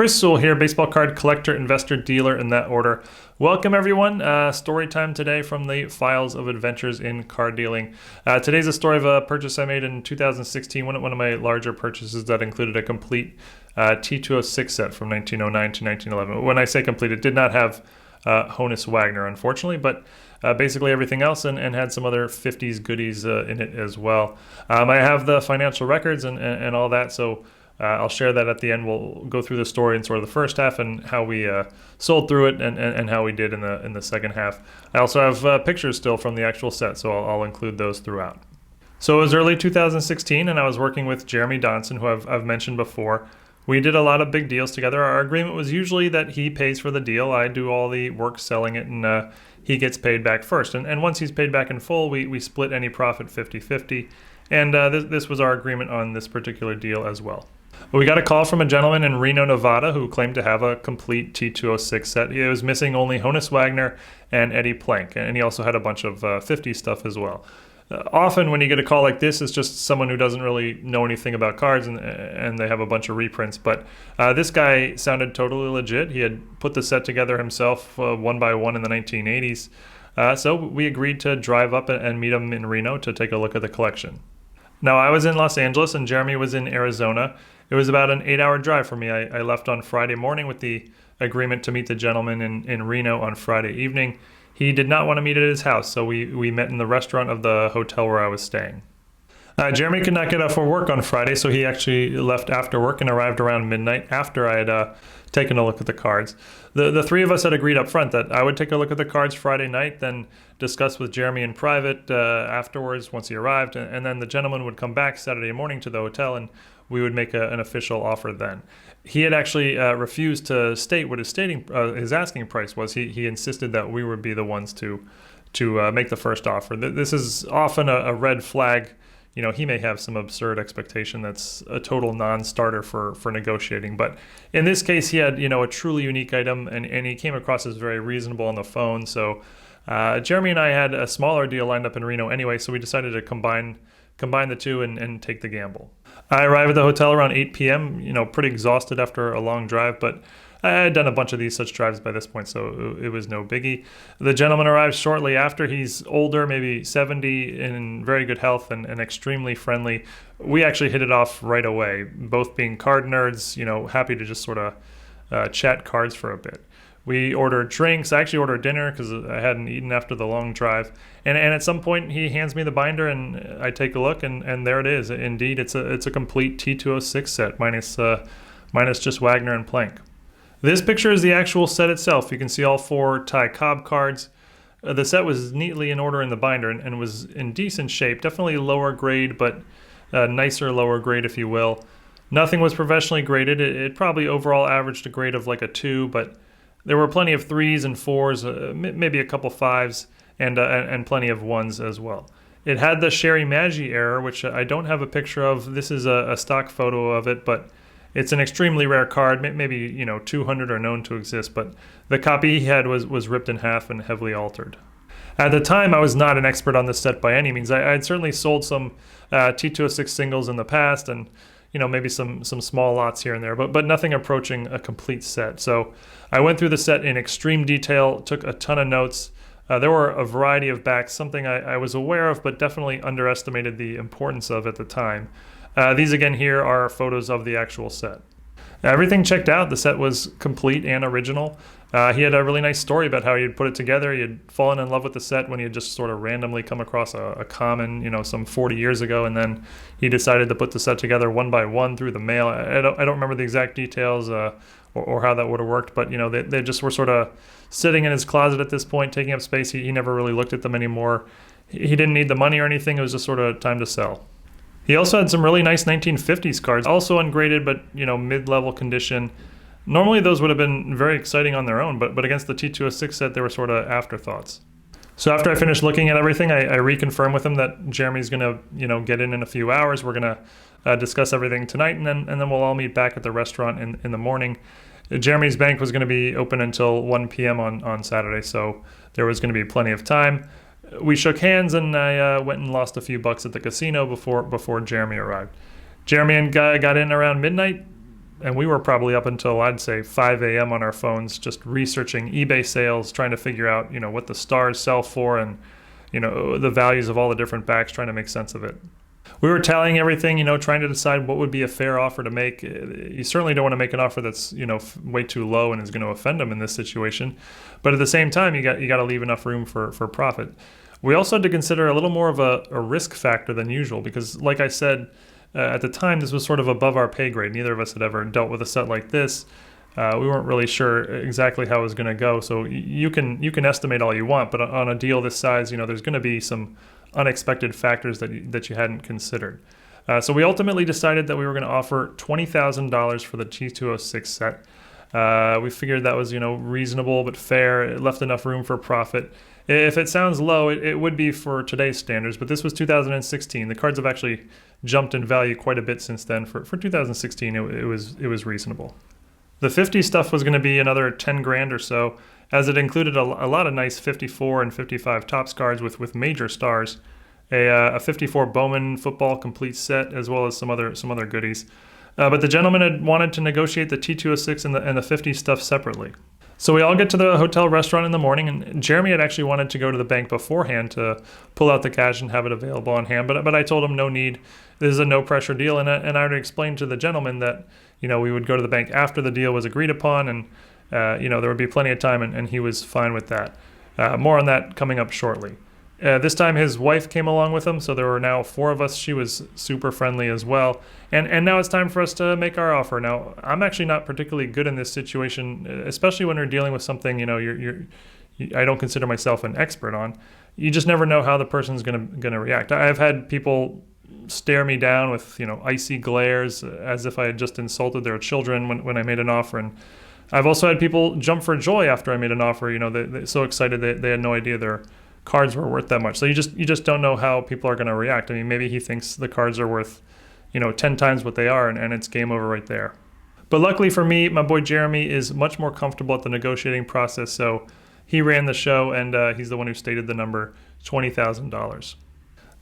Chris Sewell here, baseball card collector, investor, dealer in that order. Welcome everyone. Story time today from the Files of Adventures in Card Dealing. Today's a story of a purchase I made in 2016, one of my larger purchases that included a complete T206 set from 1909 to 1911. When I say complete, it did not have Honus Wagner, unfortunately, but basically everything else, and had some other 50s goodies in it as well. I have the financial records and all that, so I'll share that at the end. We'll go through the story in sort of the first half and how we sold through it and how we did in the second half. I also have pictures still from the actual set, so I'll include those throughout. So it was early 2016, and I was working with Jeremy Donson, who I've mentioned before. We did a lot of big deals together. Our agreement was usually that he pays for the deal, I do all the work selling it, and he gets paid back first. And once he's paid back in full, we split any profit 50-50. And this was our agreement on this particular deal as well. We got a call from a gentleman in Reno, Nevada, who claimed to have a complete T206 set. He was missing only Honus Wagner and Eddie Plank, and he also had a bunch of 50 stuff as well. Often when you get a call like this, it's just someone who doesn't really know anything about cards, and they have a bunch of reprints. But this guy sounded totally legit. He had put the set together himself one by one in the 1980s. So we agreed to drive up and meet him in Reno to take a look at the collection. Now, I was in Los Angeles and Jeremy was in Arizona. It was about an 8-hour drive for me. I left on Friday morning with the agreement to meet the gentleman in Reno on Friday evening. He did not want to meet at his house, so we met in the restaurant of the hotel where I was staying. Jeremy could not get up for work on Friday, so he actually left after work and arrived around midnight after I had taken a look at the cards. The three of us had agreed up front that I would take a look at the cards Friday night, then discuss with Jeremy in private afterwards once he arrived, and then the gentleman would come back Saturday morning to the hotel and we would make an official offer then. He had actually refused to state what his asking price was. He insisted that we would be the ones to make the first offer. This is often a red flag. You know, he may have some absurd expectation that's a total non-starter for negotiating. But in this case, he had, a truly unique item, and he came across as very reasonable on the phone. So Jeremy and I had a smaller deal lined up in Reno anyway, so we decided to combine the two and take the gamble. I arrived at the hotel around 8 p.m., pretty exhausted after a long drive, but I had done a bunch of these such drives by this point, so it was no biggie. The gentleman arrived shortly after. He's older, maybe 70, in very good health and extremely friendly. We actually hit it off right away, both being card nerds, happy to just sort of chat cards for a bit. We ordered drinks. I actually ordered dinner because I hadn't eaten after the long drive. And at some point, he hands me the binder, and I take a look, and there it is. Indeed, it's a complete T206 set, minus just Wagner and Plank. This picture is the actual set itself. You can see all 4 Ty Cobb cards. The set was neatly in order in the binder and was in decent shape. Definitely lower grade, but nicer lower grade, if you will. Nothing was professionally graded. It probably overall averaged a grade of like a 2, but there were plenty of 3s and 4s, maybe a couple 5s, and plenty of 1s as well. It had the Sherry Maggi error, which I don't have a picture of. This is a stock photo of it, but it's an extremely rare card. Maybe 200 are known to exist, but the copy he had was ripped in half and heavily altered. At the time, I was not an expert on this set by any means. I had certainly sold some T206 singles in the past, and maybe some small lots here and there, but nothing approaching a complete set. So I went through the set in extreme detail, took a ton of notes. There were a variety of backs, something I was aware of, but definitely underestimated the importance of at the time. These again here are photos of the actual set. Everything checked out. The set was complete and original. He had a really nice story about how he had put it together. He had fallen in love with the set when he had just sort of randomly come across a common, some 40 years ago, and then he decided to put the set together one by one through the mail. I don't remember the exact details or how that would have worked, but they just were sort of sitting in his closet at this point, taking up space. He never really looked at them anymore. He didn't need the money or anything. It was just sort of time to sell. He also had some really nice 1950s cards, also ungraded, but mid-level condition. Normally those would have been very exciting on their own, but against the T206 set, they were sort of afterthoughts. So after I finished looking at everything, I reconfirmed with him that Jeremy's going to get in a few hours. We're going to discuss everything tonight, and then we'll all meet back at the restaurant in the morning. Jeremy's bank was going to be open until 1 p.m. on Saturday, so there was going to be plenty of time. We shook hands, and I went and lost a few bucks at the casino before Jeremy arrived. Jeremy and Guy got in around midnight. And we were probably up until, I'd say, 5 a.m. on our phones, just researching eBay sales, trying to figure out, what the stars sell for and, the values of all the different backs, trying to make sense of it. We were tallying everything, trying to decide what would be a fair offer to make. You certainly don't want to make an offer that's, way too low and is going to offend them in this situation. But at the same time, you got to leave enough room for profit. We also had to consider a little more of a risk factor than usual because, like I said, at the time, this was sort of above our pay grade. Neither of us had ever dealt with a set like this. We weren't really sure exactly how it was going to go. So you can estimate all you want, but on a deal this size, there's going to be some unexpected factors that you hadn't considered. So we ultimately decided that we were going to offer $20,000 for the T206 set. We figured that was reasonable but fair. It left enough room for profit. If it sounds low, it would be for today's standards, but this was 2016. The cards have actually jumped in value quite a bit since then. For 2016, it was reasonable. The 50 stuff was going to be another 10 grand or so, as it included a lot of nice 54 and 55 Topps cards with major stars, a 54 Bowman football complete set, as well as some other goodies. But the gentleman had wanted to negotiate the T206 and the 50 stuff separately. So we all get to the hotel restaurant in the morning, and Jeremy had actually wanted to go to the bank beforehand to pull out the cash and have it available on hand. But I told him no need. This is a no pressure deal, and I already explained to the gentleman that we would go to the bank after the deal was agreed upon, and there would be plenty of time, and he was fine with that. More on that coming up shortly. This time his wife came along with him, so there were now 4 of us. She was super friendly as well. And now it's time for us to make our offer. Now, I'm actually not particularly good in this situation, especially when you're dealing with something, I don't consider myself an expert on. You just never know how the person's gonna react. I've had people stare me down with, icy glares as if I had just insulted their children when I made an offer. And I've also had people jump for joy after I made an offer. They're so excited they had no idea their cards were worth that much. So you just don't know how people are going to react. I mean, maybe he thinks the cards are worth, 10 times what they are, and it's game over right there. But luckily for me, my boy Jeremy is much more comfortable at the negotiating process, so he ran the show, and he's the one who stated the number, $20,000.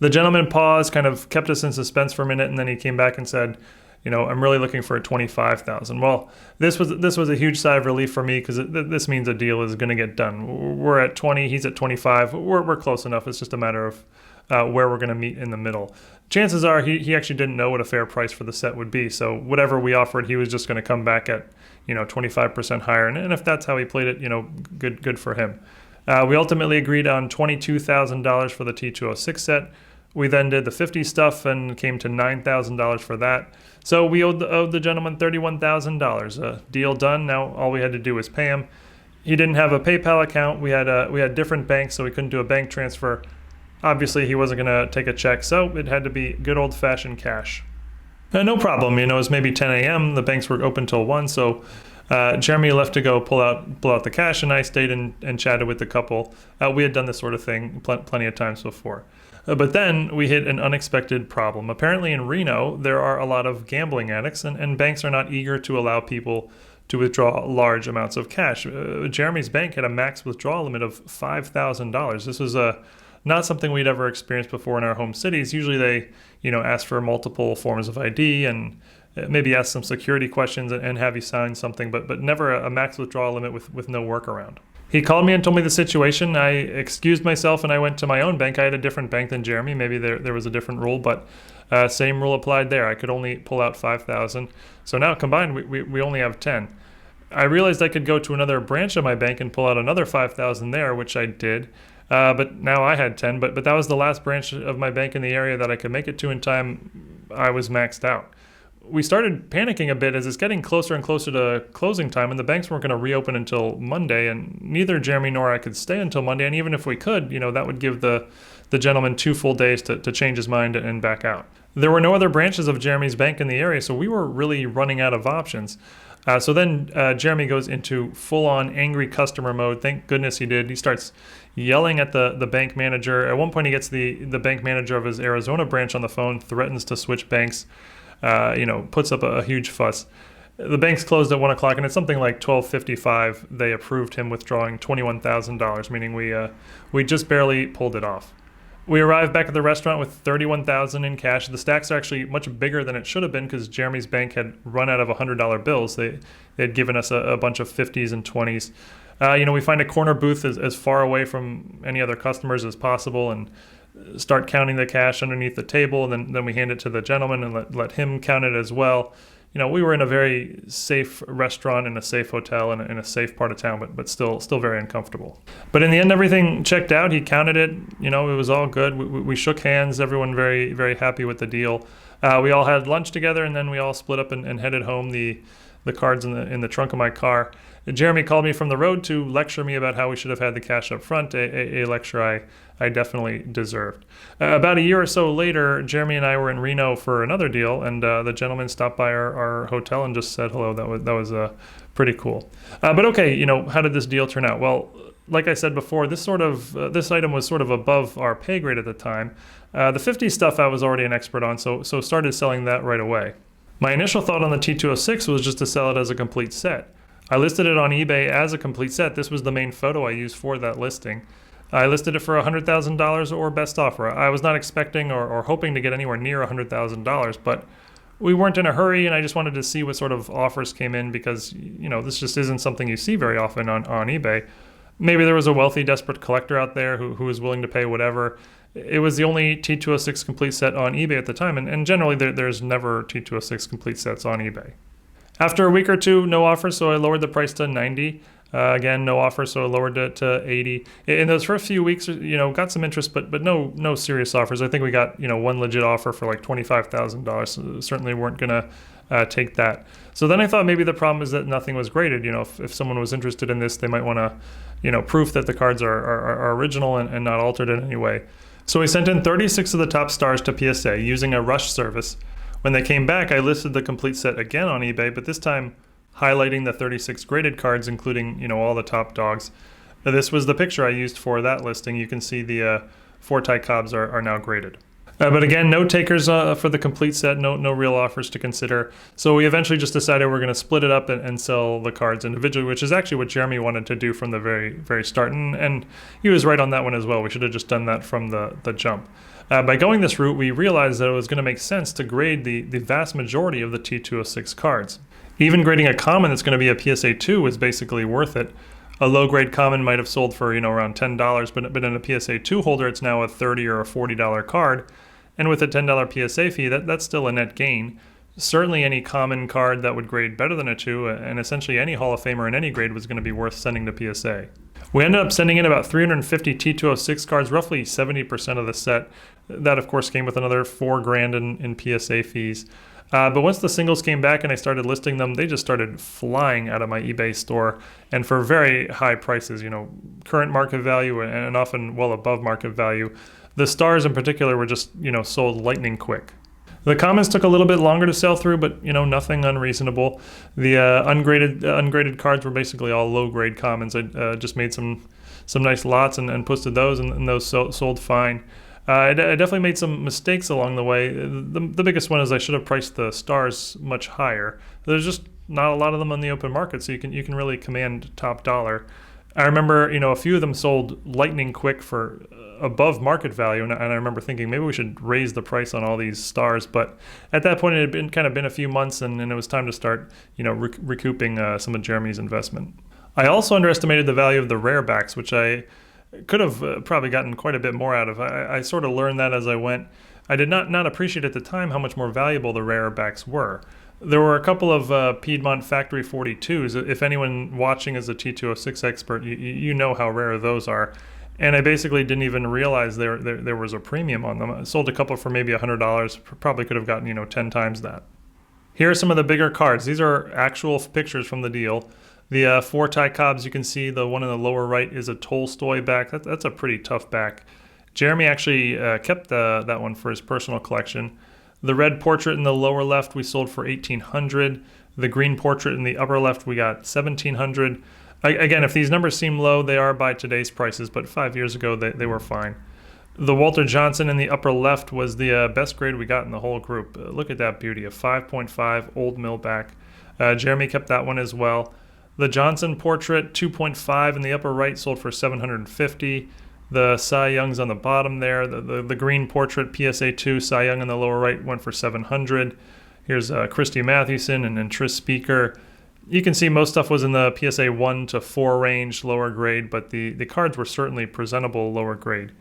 The gentleman paused, kind of kept us in suspense for a minute, and then he came back and said, I'm really looking for a $25,000. Well, this was a huge sigh of relief for me because this means a deal is going to get done. We're at 20, he's at 25. We're close enough. It's just a matter of where we're going to meet in the middle. Chances are he actually didn't know what a fair price for the set would be. So whatever we offered, he was just going to come back at 25% higher. And if that's how he played it, good for him. We ultimately agreed on $22,000 for the T206 set. We then did the 50 stuff and came to $9,000 for that. So we owed the gentleman $31,000. Deal done. Now all we had to do was pay him. He didn't have a PayPal account. We had different banks, so we couldn't do a bank transfer. Obviously, he wasn't going to take a check, so it had to be good old-fashioned cash. No problem. It was maybe 10 a.m. The banks were open till 1, so Jeremy left to go pull out the cash, and I stayed and chatted with the couple. We had done this sort of thing plenty of times before. But then we hit an unexpected problem. Apparently in Reno, there are a lot of gambling addicts, and banks are not eager to allow people to withdraw large amounts of cash. Jeremy's bank had a max withdrawal limit of $5,000. This was not something we'd ever experienced before in our home cities. Usually they, ask for multiple forms of ID and maybe ask some security questions and have you sign something, but never a max withdrawal limit with no workaround. He called me and told me the situation. I excused myself and I went to my own bank. I had a different bank than Jeremy. Maybe there was a different rule, but same rule applied there. I could only pull out $5,000. So now combined, we only have 10. I realized I could go to another branch of my bank and pull out another $5,000 there, which I did. But now I had 10, but that was the last branch of my bank in the area that I could make it to in time. I was maxed out. We started panicking a bit as it's getting closer and closer to closing time, and the banks weren't going to reopen until Monday, and neither Jeremy nor I could stay until Monday, and even if we could, that would give the gentleman 2 full days to change his mind and back out. There were no other branches of Jeremy's bank in the area, so we were really running out of options. So then Jeremy goes into full-on angry customer mode. Thank goodness he did. He starts yelling at the bank manager. At one point, he gets the bank manager of his Arizona branch on the phone, threatens to switch banks, puts up a huge fuss. The bank's closed at 1 o'clock, and it's something like 12:55. They approved him withdrawing $21,000, meaning we just barely pulled it off. We arrived back at the restaurant with $31,000 in cash. The stacks are actually much bigger than it should have been because Jeremy's bank had run out of $100 bills. They had given us a bunch of 50s and 20s. We find a corner booth as far away from any other customers as possible and start counting the cash underneath the table. And then we hand it to the gentleman and let him count it as well. We were in a very safe restaurant in a safe hotel in a safe part of town, but still very uncomfortable. But in the end, everything checked out. He counted it. It was all good. We shook hands. Everyone very, very happy with the deal. We all had lunch together, and then we all split up and headed home. The cards in the trunk of my car. Jeremy called me from the road to lecture me about how we should have had the cash up front, a lecture I definitely deserved. About a year or so later, Jeremy and I were in Reno for another deal, and the gentleman stopped by our hotel and just said hello. That was pretty cool. But okay, how did this deal turn out? Well, like I said before, this item was sort of above our pay grade at the time. The 50 stuff I was already an expert on, so started selling that right away. My initial thought on the T206 was just to sell it as a complete set. I listed it on eBay as a complete set. This was the main photo I used for that listing. I listed it for $100,000 or best offer. I was not expecting or hoping to get anywhere near $100,000, but we weren't in a hurry, and I just wanted to see what sort of offers came in because, this just isn't something you see very often on eBay. Maybe there was a wealthy, desperate collector out there who was willing to pay whatever. It was the only T206 complete set on eBay at the time, and generally there's never T206 complete sets on eBay. After a week or two, no offers, so I lowered the price to $90. Again, no offer, so I lowered it to $80. In those first few weeks, got some interest, but no serious offers. I think we got one legit offer for like $25,000. So certainly weren't gonna take that. So then I thought maybe the problem is that nothing was graded. If someone was interested in this, they might want to, proof that the cards are original and not altered in any way. So we sent in 36 of the top stars to PSA using a rush service. When they came back, I listed the complete set again on eBay, but this time highlighting the 36 graded cards, including all the top dogs. This was the picture I used for that listing. You can see the 4-tie Cobs are now graded. But again, no takers for the complete set, no real offers to consider. So we eventually just decided we're going to split it up and sell the cards individually, which is actually what Jeremy wanted to do from the very, very start. And he was right on that one as well. We should have just done that from the jump. By going this route, we realized that it was going to make sense to grade the vast majority of the T206 cards. Even grading a common that's going to be a PSA 2 is basically worth it. A low-grade common might have sold for around $10, but in a PSA 2 holder, it's now a $30 or a $40 card. And with a $10 PSA fee, that's still a net gain. Certainly any common card that would grade better than a 2, and essentially any Hall of Famer in any grade was going to be worth sending to PSA. We ended up sending in about 350 T206 cards, roughly 70% of the set. That, of course, came with another $4,000 in PSA fees. But once the singles came back and I started listing them, they just started flying out of my eBay store, and for very high prices, current market value and often well above market value. The stars in particular were just, sold lightning quick. The commons took a little bit longer to sell through, but nothing unreasonable. The ungraded cards were basically all low-grade commons. I just made some nice lots and posted those, and those sold fine. I definitely made some mistakes along the way. The biggest one is I should have priced the stars much higher. There's just not a lot of them on the open market, so you can really command top dollar. I remember, a few of them sold lightning quick for above market value, and I remember thinking maybe we should raise the price on all these stars. But at that point, it had been a few months, and it was time to start, recouping some of Jeremy's investment. I also underestimated the value of the rare backs, which I could have probably gotten quite a bit more out of. I sort of learned that as I went. I did not appreciate at the time how much more valuable the rare backs were. There were a couple of Piedmont Factory 42s. If anyone watching is a T206 expert, you know how rare those are. And I basically didn't even realize there was a premium on them. I sold a couple for maybe $100. Probably could have gotten 10 times that. Here are some of the bigger cards. These are actual pictures from the deal. The 4-tie Cobs, you can see the one in the lower right is a Tolstoy back. That's a pretty tough back. Jeremy actually kept that one for his personal collection. The red portrait in the lower left we sold for $1,800. The green portrait in the upper left we got $1,700. Again, if these numbers seem low, they are by today's prices, but 5 years ago they were fine. The Walter Johnson in the upper left was the best grade we got in the whole group. Look at that beauty, a 5.5 old mill back. Jeremy kept that one as well. The Johnson portrait, 2.5 in the upper right, sold for $750. The Cy Young's on the bottom there. The green portrait PSA 2 Cy Young in the lower right went for $700. Here's Christy Mathewson and Tris Speaker. You can see most stuff was in the PSA 1 to 4 range, lower grade, but the cards were certainly presentable lower grade.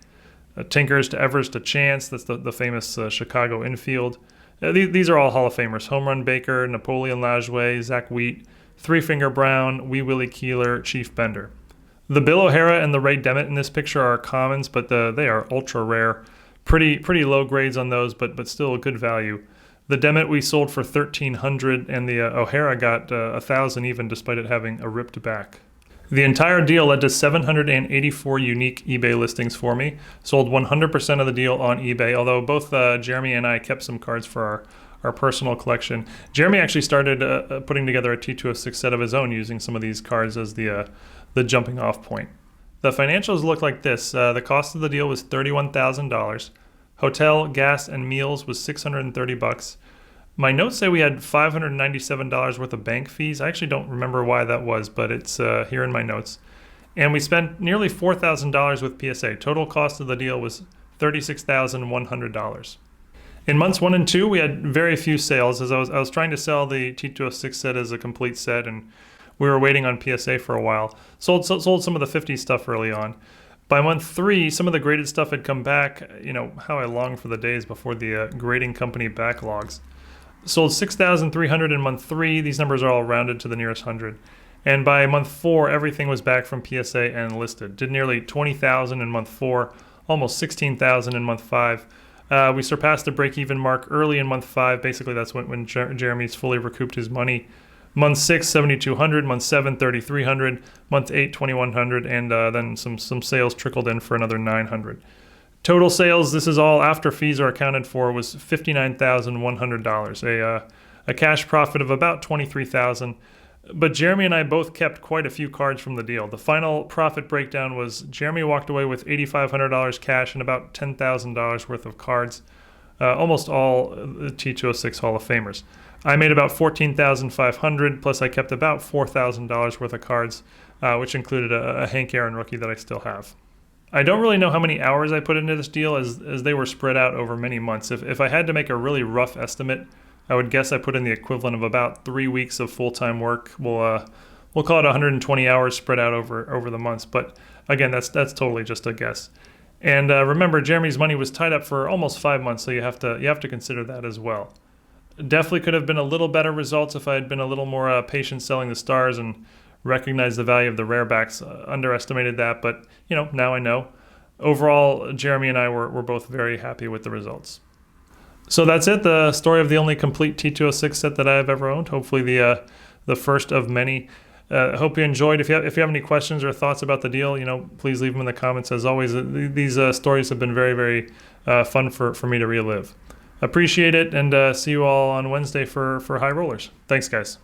Tinkers to Evers to Chance, that's the famous Chicago infield. These are all Hall of Famers. Home Run Baker, Napoleon Lajoie, Zach Wheat, Three Finger Brown, Wee Willie Keeler, Chief Bender. The Bill O'Hara and the Ray Demmett in this picture are commons, but they are ultra rare. Pretty low grades on those, but still a good value. The Demmett we sold for $1,300, and the O'Hara got $1,000 even, despite it having a ripped back. The entire deal led to 784 unique eBay listings for me. Sold 100% of the deal on eBay, although both Jeremy and I kept some cards for our personal collection. Jeremy actually started putting together a T206 set of his own using some of these cards as the jumping off point. The financials look like this. The cost of the deal was $31,000. Hotel, gas, and meals was $630. My notes say we had $597 worth of bank fees. I actually don't remember why that was, but it's here in my notes. And we spent nearly $4,000 with PSA. Total cost of the deal was $36,100. In months 1 and 2, we had very few sales, as I was trying to sell the T206 set as a complete set, and we were waiting on PSA for a while. Sold some of the 50 stuff early on. By month 3, some of the graded stuff had come back. You know, how I long for the days before the grading company backlogs. Sold 6,300 in month 3. These numbers are all rounded to the nearest 100. And by month 4, everything was back from PSA and listed. Did nearly 20,000 in month 4, almost 16,000 in month 5. We surpassed the break-even mark early in month 5. Basically, that's when Jeremy's fully recouped his money. Month 6, 7,200. Month 7, 3,300. Month 8, 2,100. And then some sales trickled in for another 900. Total sales, this is all after fees are accounted for, was $59,100. A cash profit of about $23,000. But Jeremy and I both kept quite a few cards from the deal. The final profit breakdown was Jeremy walked away with $8,500 cash and about $10,000 worth of cards, almost all the T206 Hall of Famers. I made about $14,500, plus I kept about $4,000 worth of cards, which included a Hank Aaron rookie that I still have. I don't really know how many hours I put into this deal as they were spread out over many months. If I had to make a really rough estimate, I would guess I put in the equivalent of about 3 weeks of full-time work. We'll call it 120 hours spread out over the months. But again, that's totally just a guess. And remember, Jeremy's money was tied up for almost 5 months, so you have to consider that as well. Definitely could have been a little better results if I had been a little more patient selling the stars and recognized the value of the rarebacks. Underestimated that, but now I know. Overall, Jeremy and I were both very happy with the results. So that's it, the story of the only complete T206 set that I've ever owned. Hopefully the first of many. Hope you enjoyed. If you have any questions or thoughts about the deal, please leave them in the comments. As always, these stories have been very, very fun for me to relive. Appreciate it, and see you all on Wednesday for High Rollers. Thanks, guys.